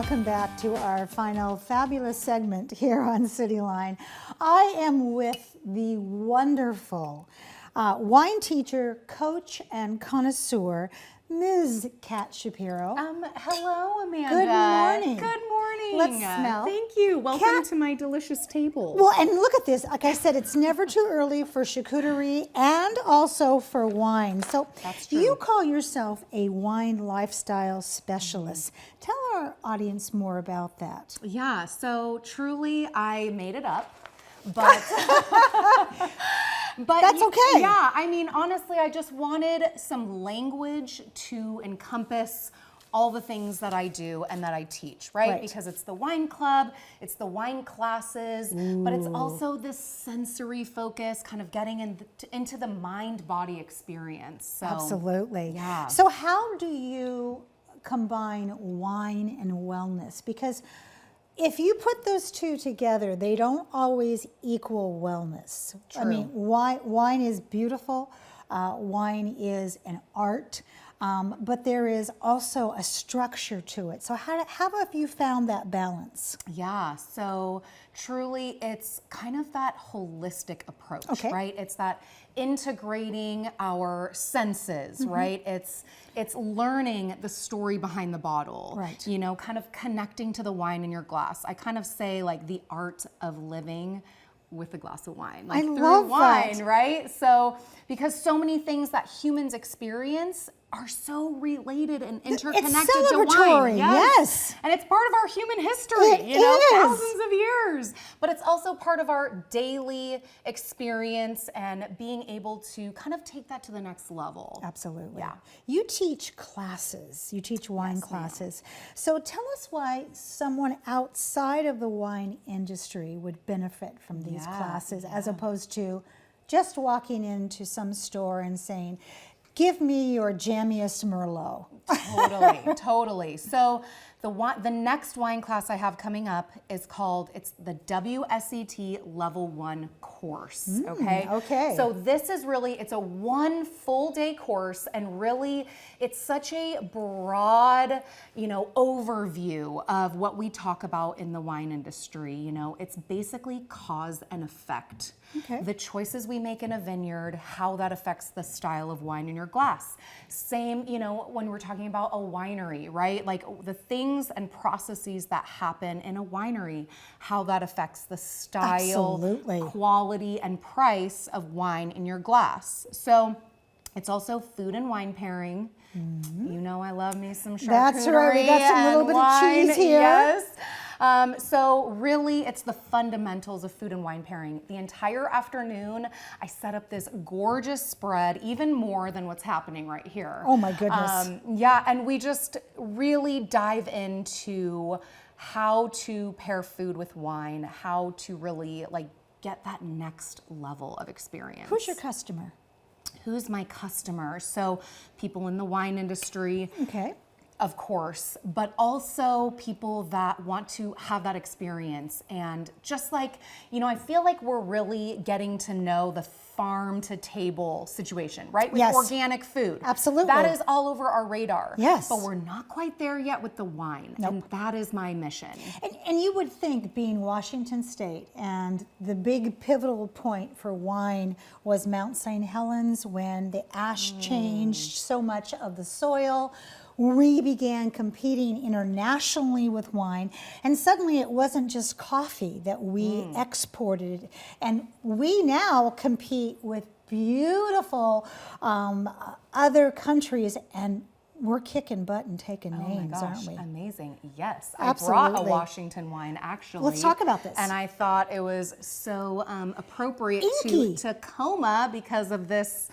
welcome back to our final fabulous segment here on Cityline. I am with the wonderful wine teacher, coach, and connoisseur, Ms. Kat Shapiro. Hello, Amanda. Good morning. Good morning. Let's smell. Thank you. Welcome Kat, to my delicious table. well, and look at this. Like I said, it's never too early for charcuterie and also for wine. So That's true. you call yourself a wine lifestyle specialist. Tell our audience more about that. Yeah, so truly I made it up, but but That's okay. Yeah, I mean, honestly, I just wanted some language to encompass all the things that I do and that I teach, right? Because it's the wine club, it's the wine classes, but it's also this sensory focus, kind of getting into the mind-body experience. So, Absolutely. Yeah. So how do you combine wine and wellness? Because if you put those two together, they don't always equal wellness. I mean, wine is beautiful. Wine is an art. But there is also a structure to it. So how have you found that balance? Yeah, so truly it's kind of that holistic approach, right? It's that integrating our senses, right? It's learning the story behind the bottle, right? You know, kind of connecting to the wine in your glass. I kind of say like the art of living with a glass of wine, like I through love wine, that. right? So because so many things that humans experience are so related and interconnected It's to celebratory, wine. Yes. And it's part of our human history, It is. thousands of years. But it's also part of our daily experience and being able to kind of take that to the next level. Absolutely. Yeah. You teach classes. You teach wine classes. So tell us why someone outside of the wine industry would benefit from these classes as opposed to just walking into some store and saying, give me your jammiest Merlot. Totally. So the next wine class I have coming up is called, it's the WSET Level 1 course, okay? So this is really, it's a 1 full day course, and really it's such a broad, overview of what we talk about in the wine industry. It's basically cause and effect. The choices we make in a vineyard, how that affects the style of wine in your glass. Same, when we're talking about a winery, right? Like the things and processes that happen in a winery, how that affects the style, quality, and price of wine in your glass. So it's also food and wine pairing. I love me some charcuterie. That's right, we got some little bit of cheese here. Yes. So really, it's the fundamentals of food and wine pairing. The entire afternoon, I set up this gorgeous spread, even more than what's happening right here. Oh my goodness. Yeah, and we just really dive into how to pair food with wine, how to really get that next level of experience. Who's your customer? Who's my customer? So people in the wine industry. Of course, but also people that want to have that experience. And just I feel like we're really getting to know the farm to table situation, right? With organic food. Absolutely. That is all over our radar. Yes. But we're not quite there yet with the wine. And that is my mission. And you would think, being Washington State, and the big pivotal point for wine was Mount St. Helens, when the ash changed so much of the soil. We began competing internationally with wine, and suddenly it wasn't just coffee that we exported, and we now compete with beautiful other countries, and we're kicking butt and taking names, aren't we? Amazing. Yes. Absolutely. I brought a Washington wine, actually. Let's talk about this. And I thought it was so appropriate Inky. to Tacoma because of this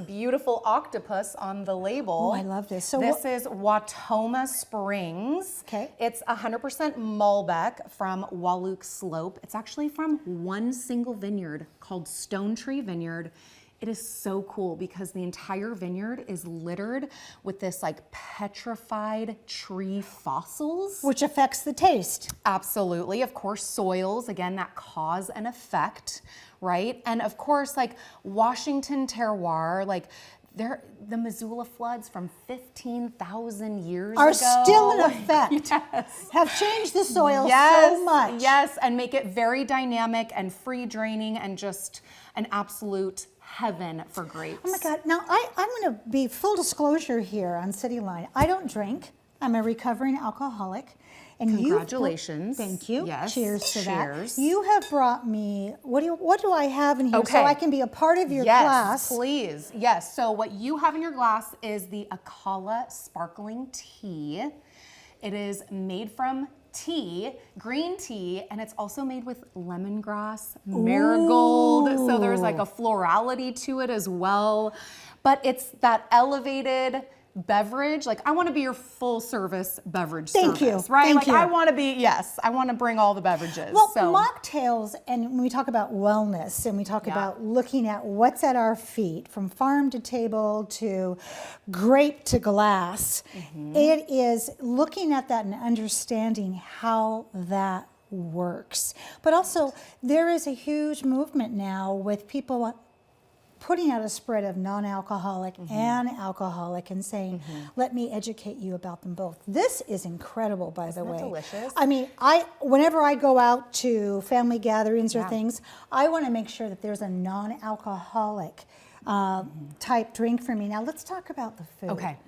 beautiful octopus on the label. Oh, I love this. So this is Watoma Springs. It's 100% Malbec from Wahluke Slope. It's actually from one single vineyard called Stone Tree Vineyard. It is so cool because the entire vineyard is littered with this petrified tree fossils. Which affects the taste. Absolutely. Of course, soils, again, that cause and effect, right? And of course, Washington terroir, the Missoula floods from 15,000 years are ago still in effect. Yes. Have changed the soil Yes, so much. yes, and make it very dynamic and free draining and just an absolute heaven for grapes. Oh my God. Now, I'm going to be full disclosure here on Cityline. I don't drink. I'm a recovering alcoholic. And Congratulations. Thank you. Yes. Cheers to Cheers. that. You have brought me, what do I have in here Okay. so I can be a part of your Yes, class? please. Yes, so what you have in your glass is the Akala sparkling tea. It is made from tea, green tea, and it's also made with lemongrass, marigold. Ooh. So there's like a florality to it as well. But it's that elevated beverage. Like I want to be your full service beverage Thank service, you. right? Thank like you. I want to be, yes, I want to bring all the beverages. Well, so. mocktails, and when we talk about wellness and we talk Yeah. about looking at what's at our feet, from farm to table to grape to glass, it is looking at that and understanding how that works. But also, there is a huge movement now with people putting out a spread of non-alcoholic and alcoholic and saying, let me educate you about them both. This is incredible, by the way. Delicious? I mean, whenever I go out to family gatherings or things, I want to make sure that there's a non-alcoholic type drink for me. Now let's talk about the food. Okay.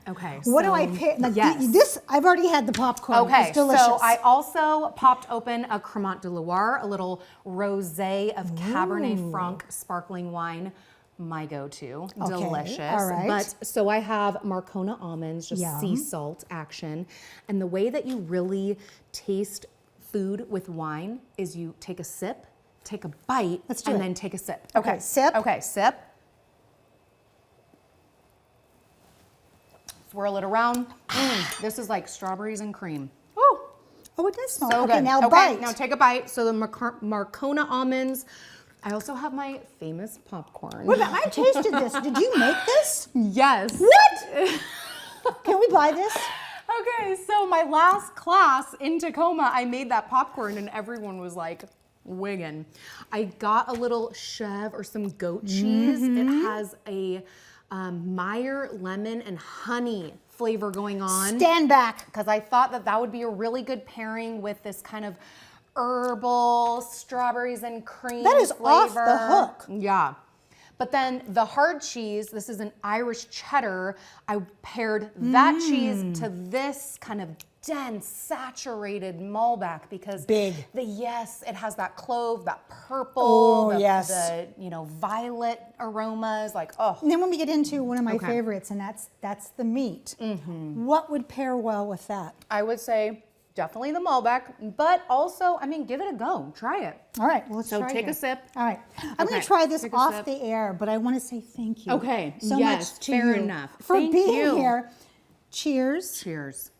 What do so, I pick? Like, yes. this, I've already had the popcorn. Okay, It's delicious. so I also popped open a Cremant de Loire, a little rosé of Cabernet Franc sparkling wine. My go-to, Okay, delicious. all right. But so I have Marcona almonds, just Yum. sea salt action. And the way that you really taste food with wine is you take a sip, take a bite, Let's do and it. then take a sip. Okay, sip. Okay, sip. Swirl it around. This is like strawberries and cream. Ooh. Oh, it does smell. So Okay, good. now okay, bite. now take a bite. So the Marcona almonds. I also have my famous popcorn. Wait a minute, I tasted this. Did you make this? Yes. What? Can we buy this? Okay, so my last class in Tacoma, I made that popcorn and everyone was like wigging. I got a little chev or some goat cheese. It has a Meyer lemon and honey flavor going on. Stand back. Because I thought that that would be a really good pairing with this kind of herbal strawberries and cream That is flavor. off the hook. Yeah. But then the hard cheese, this is an Irish cheddar. I paired that cheese to this kind of dense, saturated Malbec because Big. Yes, it has that clove, that purple, Oh, yes. the violet aromas. Like, oh. And then when we get into one of my favorites, and that's the meat. What would pair well with that? I would say definitely the Malbec, but also, I mean, give it a go. Try it. All right, well, let's So try take here. a sip. All right, I'm going Okay, to try this take a off sip. the air, but I want to say thank you. Okay, so yes, much to fair you enough. for Thank being you. here. Cheers. Cheers.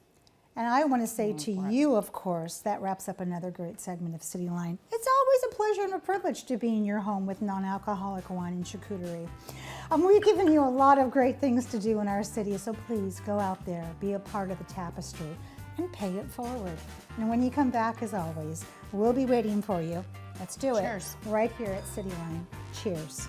And I want to say to you, of course, that wraps up another great segment of Cityline. It's always a pleasure and a privilege to be in your home with non-alcoholic wine and charcuterie. We've given you a lot of great things to do in our city, so please go out there, be a part of the tapestry, and pay it forward. And when you come back, as always, we'll be waiting for you. Let's do it. Cheers. Right here at Cityline. Cheers.